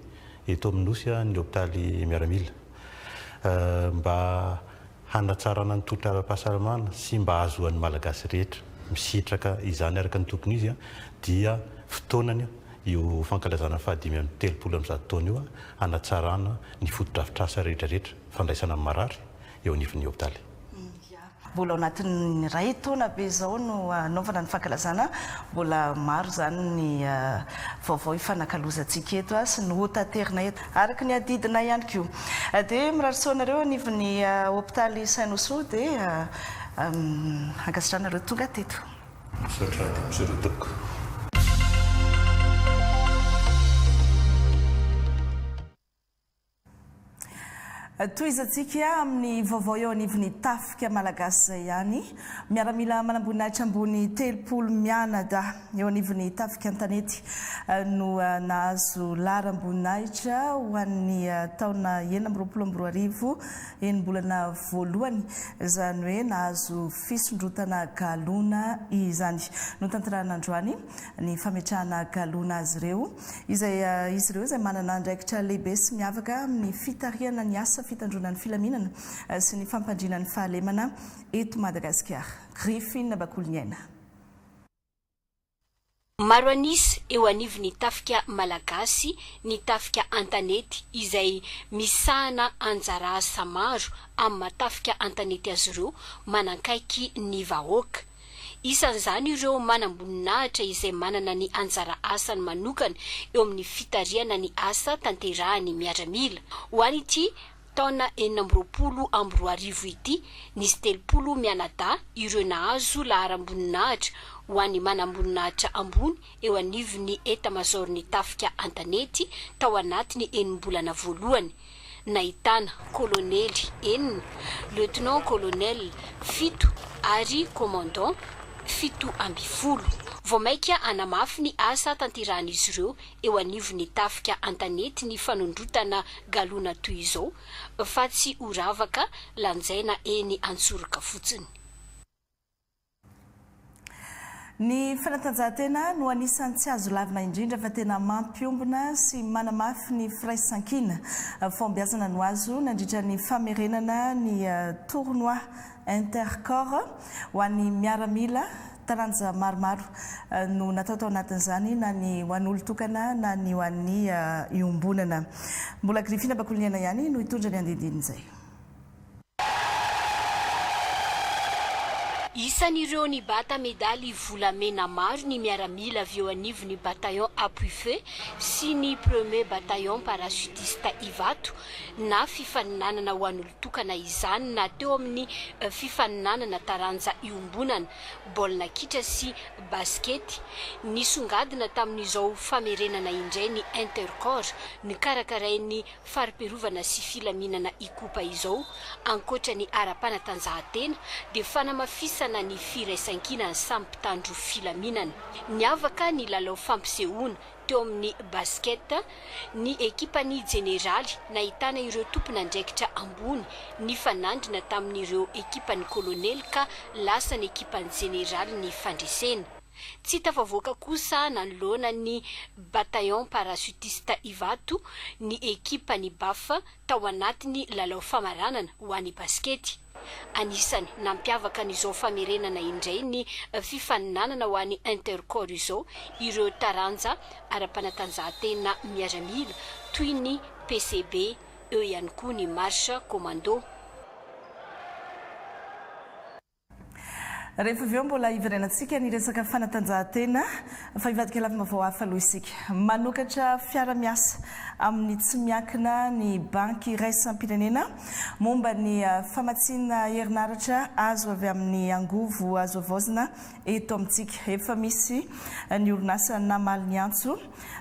eto amin'ny nosy ny hôpitaly miaramila. Mba hanatsarana ny tolotra ara-pahasalamana sy mba ahazoan'ny malagasy rehetra misitraka izany araka ny tokony izy dia fotoanany io fankalazana 570 taona io hanatsarana ny fotodrafitrasa rehetrarehetra fandraisana amin'ny marary eo anivon'ny hôpitaly. Mbola ao anatin'ny ray taona be izao no anaovana ny fankalazana, mbola maro zany ny vaovao ifanakalozantsika eto sy ny hotaterina eto araka ny adidina ihany koa. Dia mirarisoanareo anivon'ny hôpitaly Senosoa dia ankasitrahana tonga teto. Misaotra toko. Toizantsika amin'ny vaovao eo anivon'ny tafika malagasy zay ihany. Miaramila manamboninahitra ambony 300 mianada eo anivon'ny tafika an-tanety no nahazo laharam-boninahitra ho an'ny taona 2024 enim-bolana voalohany izany hoe nahazo fisondrotana galona izany. No tantarana androany ny fametrahana galona azy ireo izay izy ireo izay manana andraikitra lehibe sy miavaka amin'ny fitariana ny asa fitandrona ny filaminana sy ny fampandrina ny fahalemana eto Madagasikara. Griffin Bakoliniana. Maro anisy eo anivon'ny tafika malagasy ny tafika an-tanety izay misahana anjara asa maro amin'ny matafika an-tanety azy ireo manankaiky ny vahoaka. Isan'izany ireo manamboninahitra izay manana ny anjara asany manokana eo amin'ny fitariana ny asa tanterahany miaramila. Ho an'ity taona 2024 ity nisy 30 mianada ireo nahazo laharam-boninahitra ho an'ny manamboninahitra ambony eo anivon'ny etamazorny tafika an-tanety tao anatiny enim-bolana voalohany. Nahitana kolonely 4, lieutenant colonel 7 ary commandant 70. Vao maika anamafy ny asa tanteran'izy ireo eo anivon'ny tafika an-tanety ny fanondrotana galona toy izao fa tsy horavaka lanjaina eny Antsoroka fotsiny. Ny fanatanjahantena no anisan'ny tsy azo lavina indrindra fa tena mampiombona sy manamafy ny firaisan-kina fombiazana no azo nandritra ny famerenana ny tournoi intercorps ho an'ny miaramila taranja maromaro no natao tao anatin'izany na ny ho an'olo tokana na ny ho an'ny iombonana. Mbola Grifina Bakoliniana ihany no hitondra ny andindininy izay. Isan'ireo ny bata medaly volamena maro ny miaramila avy eo anivon'ny bataillon appui feu sy ny premier bataillon parachutiste Ivato na fifaninanana ho an'olo tokana izany na teo amin'ny fifaninanana taranja iombonana baolina kitra sy baskety. Nisongadina tamin'izao famerenana indray ny intercorps ny karakarain'ny fariperovana sy filaminana ikopa izao ankoatra ny ara-panatanjahantena dia fanamafisana ny firaisan-kina ny samy mpitandro filaminana. Niavaka ny lalao fampisehoana teo amin'ny basket ny ekipany jeneraly nahitana ireo tompon'andraikitra ambony ny fanandrina tamin'ireo ekipany kolonely ka lasa ny ekipany jeneraly ny fandresena. Tsy tafavoaka kosa nanoloana ny bataillon parachutiste Ivato ny ekipany bafa tao anatiny lalao famaranana ho an'ny baskety. Anisany nampiavaka n'izao famerenana indray ny fifaninanana ho an'ny intercorps izao ireo taranja ara-panatanjahantena miaramila toy ny PCB, eo ihany koa ny marche commando. Rehefa avy eo mbola iverenantsika ny resaka fanatanjahantena fa ivadika lavina vao hafa aloha isika. Manokatra fiara-miasa amin'ny tsy miankina ny banky iraisam-pirenena momba ny famatsiana herinaratra azo avy amin'ny angovo azo avaozina eto amintsika. Efa misy ny orinasa namaly ny antso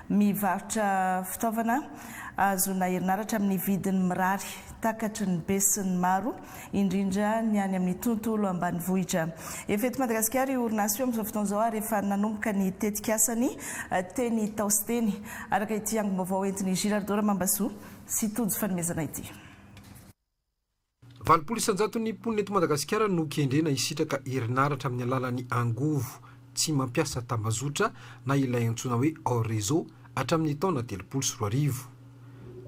mivarotra fitaovana azona herinaratra amin'ny vidiny mirary takatry ny besiny maro indrindra ny any amin'ny tontolo ambanivohitra. Efa eto Madagasikara io orinasa io amin'izao fotoana izao rehefa nanomboka ny tetikasany teny taositeny araka ity angom-baovao entiny Girard Mambasoa sy tojo fanomezana ity. 20 isanjaton'ny mponina eto Madagasikara no kendrena hisitraka herinaratra amin'ny alalan'ny angovo tsy mampiasa tambazotra na ilay antsoina hoe hors réseau hatramin'ny taona 2024.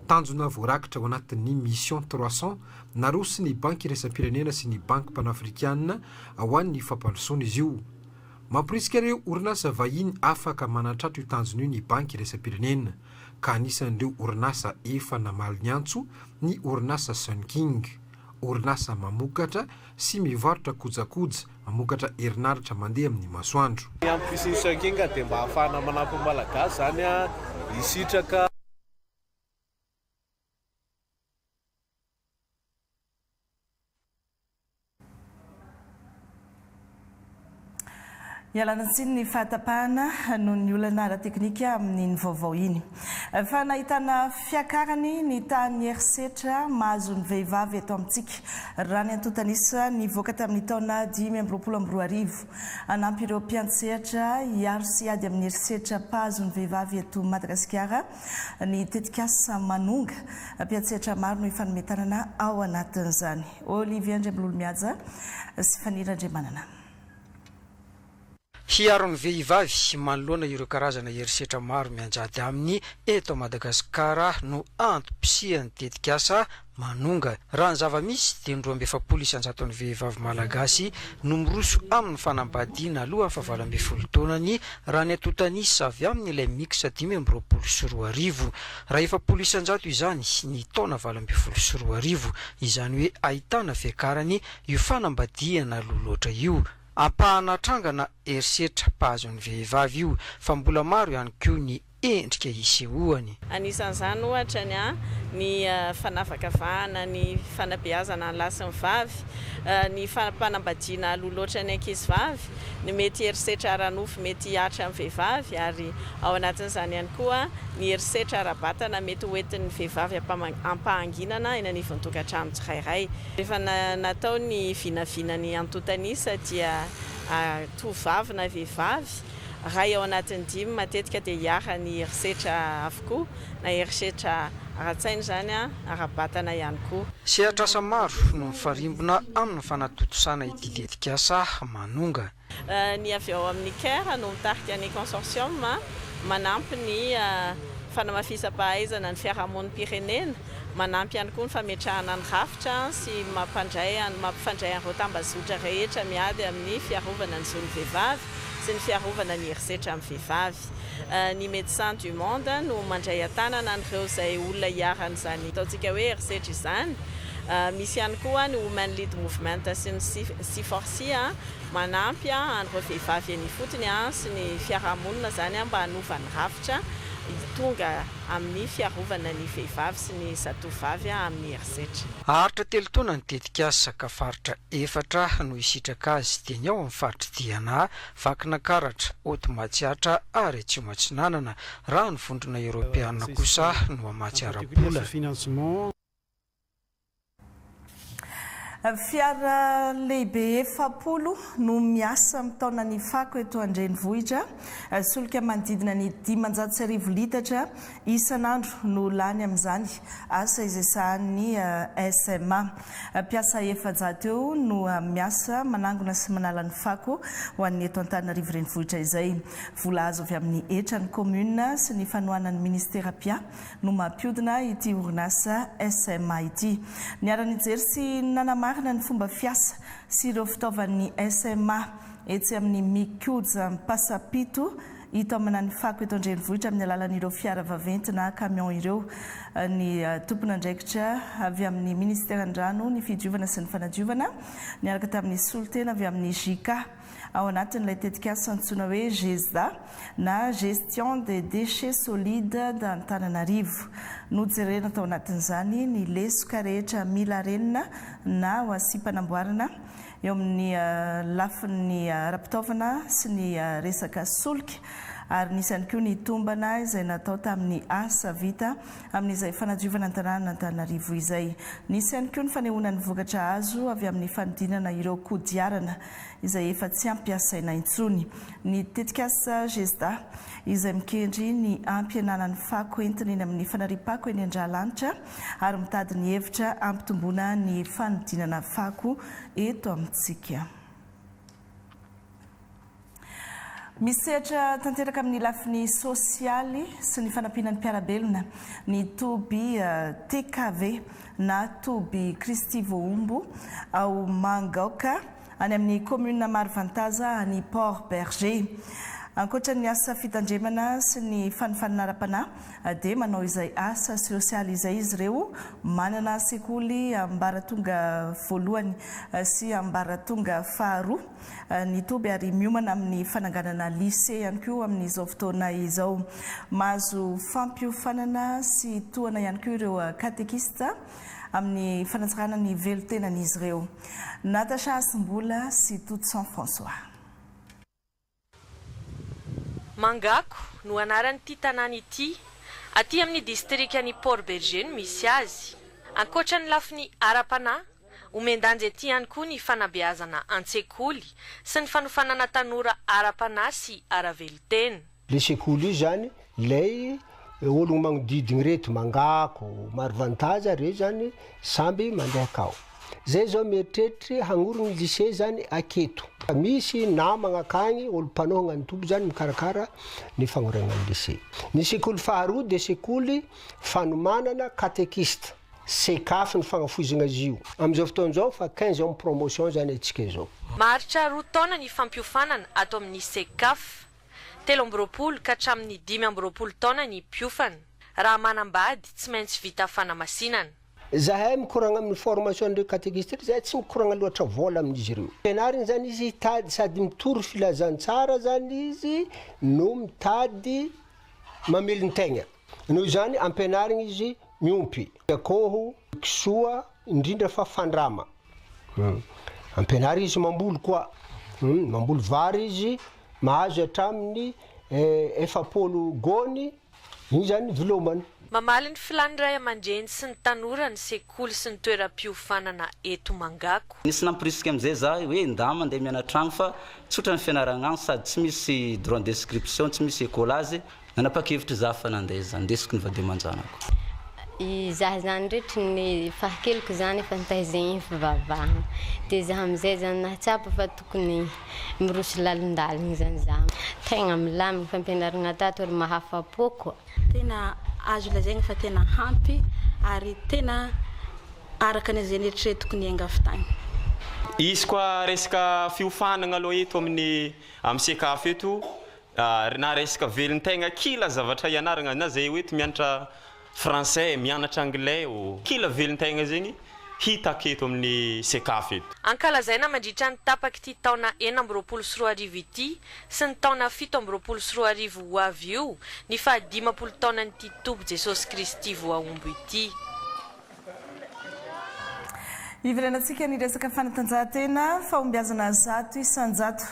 Tanjona voarakitra ao anatin'ny mission 300 naroso ny banky iraisam-pirenena sy ny banky panafrikanina ao an'ny fampandrosoana izy io. Mamporisika ireo orinasa vahiny afaka manatratro io tanjona io ny banky iraisam-pirenena ka anisan'ireo orinasa efa namaly ny antso ny orinasa Sun King, orinasa mamokatra sy mivarotra kojakoja mamokatra herinaratra mandeha amin'ny masoandro. Ny Sun King dia mba ahafahana manampy malagasy zany hisitraka Ialana tsiny ny fahatapahana noho ny olana ara-teknika amin'ny vaovao iny. Fa nahitana fiakarany ny tany herisetra mahazo ny vehivavy eto amintsika raha ny antontanisa ny voaka tamin'ny taona 2024. Anampy ireo mpiantsehatra hiaro sy ady amin'ny herisetra mpahazo ny vehivavy eto Madagasikara ny tetikasa manonga mpiantsehatra maro no ifanometanana ao anatin'izany. Olivia Andrembololo-Miaja sy Fanira Andremanana. Hiaron'ny vehivavy manoloana ireo karazana herisetra maro mianjady aminy eto Madagasikara no antom-pisihan'ny tetikasa manonga. Raha ny zava-misy dia ny 27 isanjaton'ny vehivavy malagasy no miroso amin'ny fanambadiana alohan'ny fa 20 raha ny antontanisa avy amin'ilay mix 2024. Raha 70 isanjato izany ny taona 2024 izany hoe ahitana fiakarany io fanambadiana loloatra io. Ampahanatrangana herisetra mpahazon'ny vehivavy io fa mbola maro ihany koa ny endrika isehoany. Anisan'izany ohatra ny fanavakavahana, ny fanabeazana ny lasiny vavy, ny fanambadiana loloatra ny ankizivavy, ny mety herisetra aranofo mety hatra amin'ny vehivavy ary ao anatin'izany ihany koa ny herisetra arabatana mety hoentin'ny vehivavy ampahanginana eny anivon'ny tokantrano tsirairay. Rehefa natao ny vinavinany antontanisa dia tovavy na vehivavy raha ao anatin'ny dimy matetika dia hiara ny herisetra avokoa na herisetra ara-tsaina zany ara-batana ihany koa. Sehatrasa maro no mifarimbona amin'ny fanatotosana ity tetikasa manonga. ny avy eo amin'ny CAIR no mitarika ny consortium manampy ny fanamafisam-pahaizana ny fiarahamon'ny pirenena, manampy ihany koa ny fametrahana ny rafitra sy mampifandray an'ireo tambazotra rehetra miady amin'ny fiarovana ny zon'ny vehivavy sy ny fiarovana ny herisetra amin'ny vehivavy. Ny Médecins du Monde no mandray antanana an'ireo izay olona hiarana izany ataontsika hoe herisetra izany. Misy ihany koa ny Women Lead Movement sy ny C4C manampy an'ireo vehivavy eny fotony sy ny fiarahamonina zany mba hanova ny rafitra tonga amin'ny fiarovana ny vehivavy sy ny zatovavy amin'ny herisetra. Haritra telo taona ny tetikasa sakafaritra 4 no isitraka azy teny ao amin'ny faritra Diana, Vakina Karatra, Haute-Matsiatra ary Atsimo-Atsinanana. Raha ny vondrona Eoropeana kosa no Matsiarabola. Fiara lehibe 7 no miasa amin'ny taona ny fako eto Andrenivohitra, solika manodidina ny 500,000 litatra isan'andro no lany amin'izany asa izasahan'ny SMA. Mpiasa 700 eo no miasa manangona sy manala ny fako ho an'ny eto Antananarivo Renivohitra izay. Vola azo avy amin'ny etran'ny commune sy ny fanohanan'ny ministera pia no mampiodina ity orinasa SMA ity. Niara-nijery sy nanamarina ny fomba fiasa sy ireo fitaovan'ny SMA etsy amin'ny mikoja pasapito hita amin'ny fako eto Andrenivohitra amin'ny alalan'ireo fiara vaventy na camion ireo. Ny tompona andraikitra avy amin'ny ministeran-drano ny fidiovana sy ny fanadiovana niaraka tamin'ny solitena avy amin'ny JICA ao anatin'ilay tetikasa antsoina hoe GESDA na gestion des déchets solides d'Antananarivo. Nojerena tao anatin'izany ny lesoka rehetra mila renina na ho asipanamboarana eo amin'ny lafin'ny ara-pitaovana sy ny resaka solika ary nisy ihany koa ny tombana izay natao tamin'ny asa vita amin'izay fanadiovana an-tanàna Antananarivo izay. Nisy ihany koa ny fanehoana ny vokatra azo avy amin'ny fanodinana ireo kodiarana izay efa tsy ampiasaina intsony. Ny tetikasa GESDA izay mikendry ny ampiananan'ny fako entiny eny amin'ny fanariam-pako eny Andralanitra ary mitady ny hevitra ampitomboana ny fanodinana fako eto amintsika. Misehatra tanteraka amin'ny lafiny sosialy sy ny fanampiana ny mpiarabelona ny toby TKV na toby Kristi Voumbo ao Mangaoka any amin'ny commune Marivantaza any Port Berger. Ankoatra ny asa fitandremana sy ny fanofanana ara-panahy dia manao izay asa sosialy izay izy ireo manana sekoly ambaratonga voalohany sy ambaratonga faharoa ny toby ary miomana amin'ny fananganana lycée ihany koa amin'izao fotoana izao. Mahazo fampiofanana sy tohana ihany koa ireo katekista amin'ny fanatsarana ny velotenan'izy ireo. Natasha Asimbola sy Toutson François. Mangako no anaran'ity tanàna ity aty amin'ny distrika ny Port Berger misy azy. Ankoatra ny lafiny ara-panahy, omendanjy aty ihany koa ny fanabeazana an-tsekoly sy ny fanofanana tanora ara-panahy sy ara-velotena. Le sekoly io zany lay olona magnodidina reto Mangako, Marivantaza re zany samby mandeha akao. Zay zao mieritreritra hagnorona ny lycée zany aketo. Misy namagna akagny olo-panohagna ny toby zany mikarakara ny fagnorenana ny lycée. Ny sekoly faharoa dia sekoly fanomanana katekista. Sekafy ny fagnafoizana azy io. Amin'izao fotoan'izao fa 15 ans promotion zany atsika izao. Maharitra 2 taona ny fampiofanana ato amin'ny sekafy. 17 ka hatramin'ny 15 taona ny piofana. Raha manambady tsy maintsy vita fanamasinana. Zahay mikoragna amin'ny formation de katekista zay tsy mikoragna loatra vola amin'izy ireo. Fianarana zany izy tady sady mitory filazantsara zany izy no mitady mamelon-tegna. Noho zany ampianarana izy miompy. Akoho, kisoa, indrindra fa fandrama. Ampianarana izy mamboly koa. Mamboly vary izy mahazo hatramin'ny 7 gony, iny zany vilomany. Mamaly ny filany ray aman-dreny sy ny tanora ny sekoly sy ny toeram-piofanana eto Mangako. Nisy namporisika amin'izay za hoe nda mandeha mianatragno fa tsotra ny fianarana agny sady tsy misy droit d'inscription, tsy misy école azy. Nanapa-kevitra za fa nandeha za ndesiko ny vady aman-janako. Izaho zany rehetra ny fahakeloko zany efa nitaizegny fivavahana dia zaho amizay zany nahatsapa fa tokony mirosy lalindalina zany zaho tegna milamina fampianarana tato ary mahafa-po koa tena azo lazaigny fa tena hampy ary tena araka ny zay rehetra tokony angavitany. Izy koa resaka fiofanana aloha eto amin'ny sekafo eto na resaka velon-tegna kila zavatra ianarana na zay hoe mianatra français mianatra anglais o kila velon-tegna zegny hita aketo amin'ny sekafo eto. Ankalazaina mandritra ny tapaky ity taona 420 ity sy ny taona 720 ho avy io ny 15 taona nyity Tobo Jesosy Kristy voaombo ity. Iverenantsika ny resaka fanatanjahantena fahombiazana zato isanjato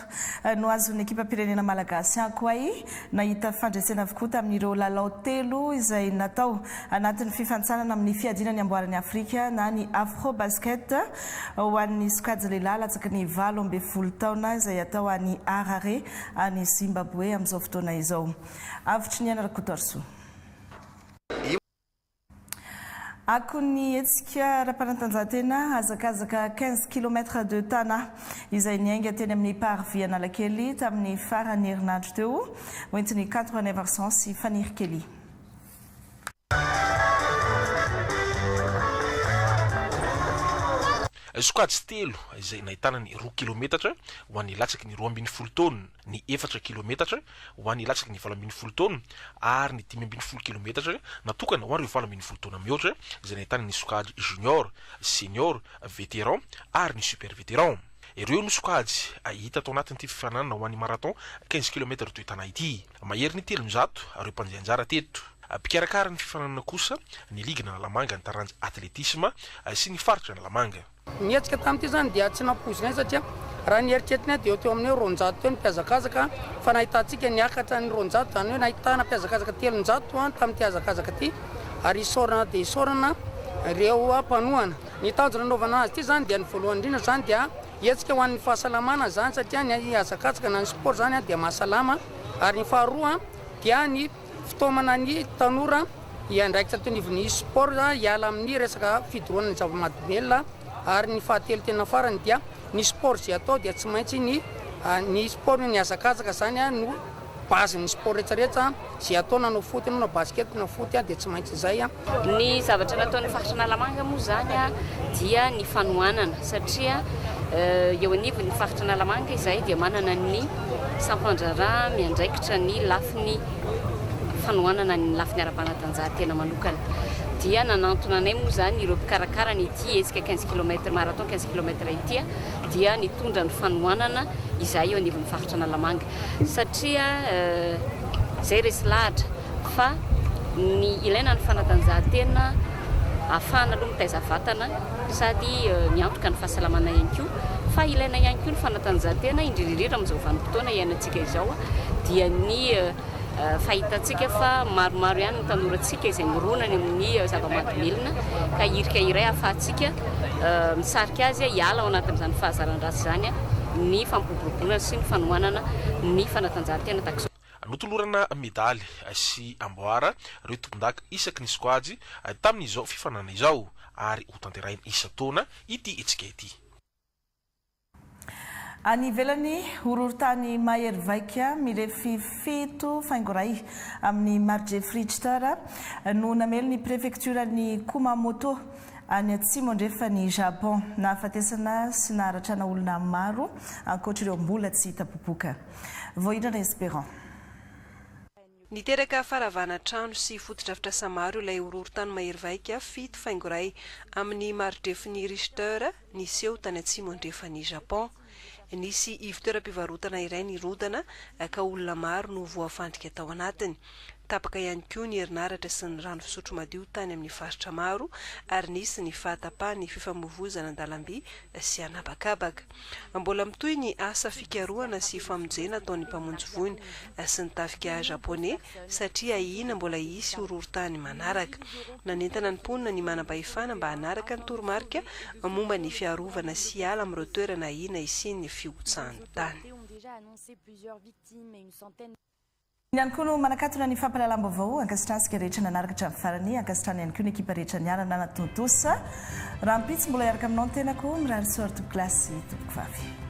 no azon'ny ekipa pirenena malagasy ankoay nahita fandresena avokoa tamin'ireo lalao telo izay natao anatin'ny fifantsanana amin'ny fiadinany amboarany Afrika na ny Afro Basket ho an'ny sokajy lehilahy latsaky ny 12 taona izay atao any Harare any Zimbabwe amin'izao fotoana izao. Avitry ny anarako torso. Ako ny etsika ara-panatanjahantena hazakazaka 15 km de tana izay niainga teny amin'ny parvy Analakely tamin'ny farany herinandro teo hoentiny 4 sy fanirikely. Sokajy telo izay nahitana ny 2 kilometatra ho an'ny latsaky ny 12 taona, ny 4 kilometatra ho an'ny latsaky ny 18 taona ary ny 15 kilometatra natokana ho an'ireo 18 taona mihoatra izay nahitana ny sokajy junior, senior, vétéran ary ny super vétéran. Ireo ny sokajy hita tao anatin'ity fifanana ho an'ny marathon 15 km to itana ity. Mahery ny 300 ireo mpandeha anjara teto. Pikarakara ny fifanana kosa ny ligna na Lamanga ny taranja atletisme sy ny faritra na Lamanga. Nietsika tamin'ity zany dia tsy nampozina satria raha ny eritreretina dia teo amin'ny 200 teo ny mpiazakazaka fa nahitantsika niakatra ny 200 zany hoe nahitana mpiazakazaka 300 tamin'ity hazakazaka ity ary isorana dia isorana ireo mpanohana. Ny tanjona nanaovana azy ity zany dia ny voalohany indrindra zany dia etsika ho an'ny fahasalamana zany satria ny hazakazaka na ny sport zany dia mahasalama ary ny faharoa dia ny fitaomana ny tanora iandraikitra teo nivon'ny sport hiala amin'ny resaka fidoroana ny zava-mahadomelona ary ny fahatelo tena farany dia ny sport zay atao dia tsy maintsy ny sport ny hazakazaka zany no base ny sport rehetrarehetra zay atao nanao foty nanao basket na foty dia tsy maintsy zay. Ny zavatra nataon'ny faritra Analamanga moa zany dia ny fanohanana satria eo anivon'ny faritra Analamanga izay dia manana ny sampandrara miandraikitra ny lafiny fanohanana ny lafiny ara-panatanjahantena manokana. Dia nanantona anay moa zany ireo mpikarakara ity etsika 15 km marathon 15 km ity dia nitondra ny fanohanana izay eo anivon'ny faritra Analamanga satria zay resy lahatra fa ny ilaina ny fanatanjahantena afahana aloha mitaiza vatana sady miantoka ny fahasalamana ihany koa fa ilaina ihany koa ny fanatanjahantena indrindrindrindra amin'izao vanim-potoana iainantsika izao dia ny fahitantsika fa maromaro ihany ny tanorantsika izay mironany amin'ny zava-mahadomelona ka irika iray ahafahantsika misarika azy hiala ao anatin'izany fahazaran-drasy zany ny fampiroboroboana sy ny fanohanana ny fanatanjahantena takso. Notolorana medaly sy amboara ireo tompon-daka isaky ny sokajy tamin'izao fifanana izao ary ho tanterahina isa-taona ity etsika ity. Any ivelany horohorontany Mahery Vaika mirefy 7 faingoray amin'ny Marge Frigidaire no namely ny prefekturan'ny Kumamoto any atsimo andrefa ny Japon na afatesana sy naharatrana olona maro ankoatr'ireo mbola tsy tapopoka. Vohidrana Espérant. Niteraka faravana trano sy fotodrafitra samaro ilay horohorontany Mahery Vaika 7 faingoray amin'ny Marge Frigidaire niseho tany atsimo andrefa ny Japon. Nisy ivitoeram-pivarotana iray nirodana ka olona maro no voafandrika tao anatiny. Tapaka ihany koa ny herinaratra sy ny rano fisotro madio tany amin'ny faritra maro ary nisy ny fahatapahany fifamoivoizana an-dalamby sy anabakabaka. Mbola mitohy ny asa fikarohana sy famonjena ataon'ny mpamonjy voiny sy ny tafika japonais satria ina mbola hisy horohorontany manaraka. Nanentana ny mponina ny manam-pahefana mba hanaraka ny toromarika momba ny fiarovana sy ala amin'ireo toerana ina isian'ny fihotsahany tany. ihany koa no manakatona ny fampahalalam-baovao ankasitransika rehetra nanaraka farany ankasitrany ihany koa ny ekipa rehetra niarana natontosa raha mpitsy mbola iaraka aminao ny tenako mirary soary toboklasy toboko vavy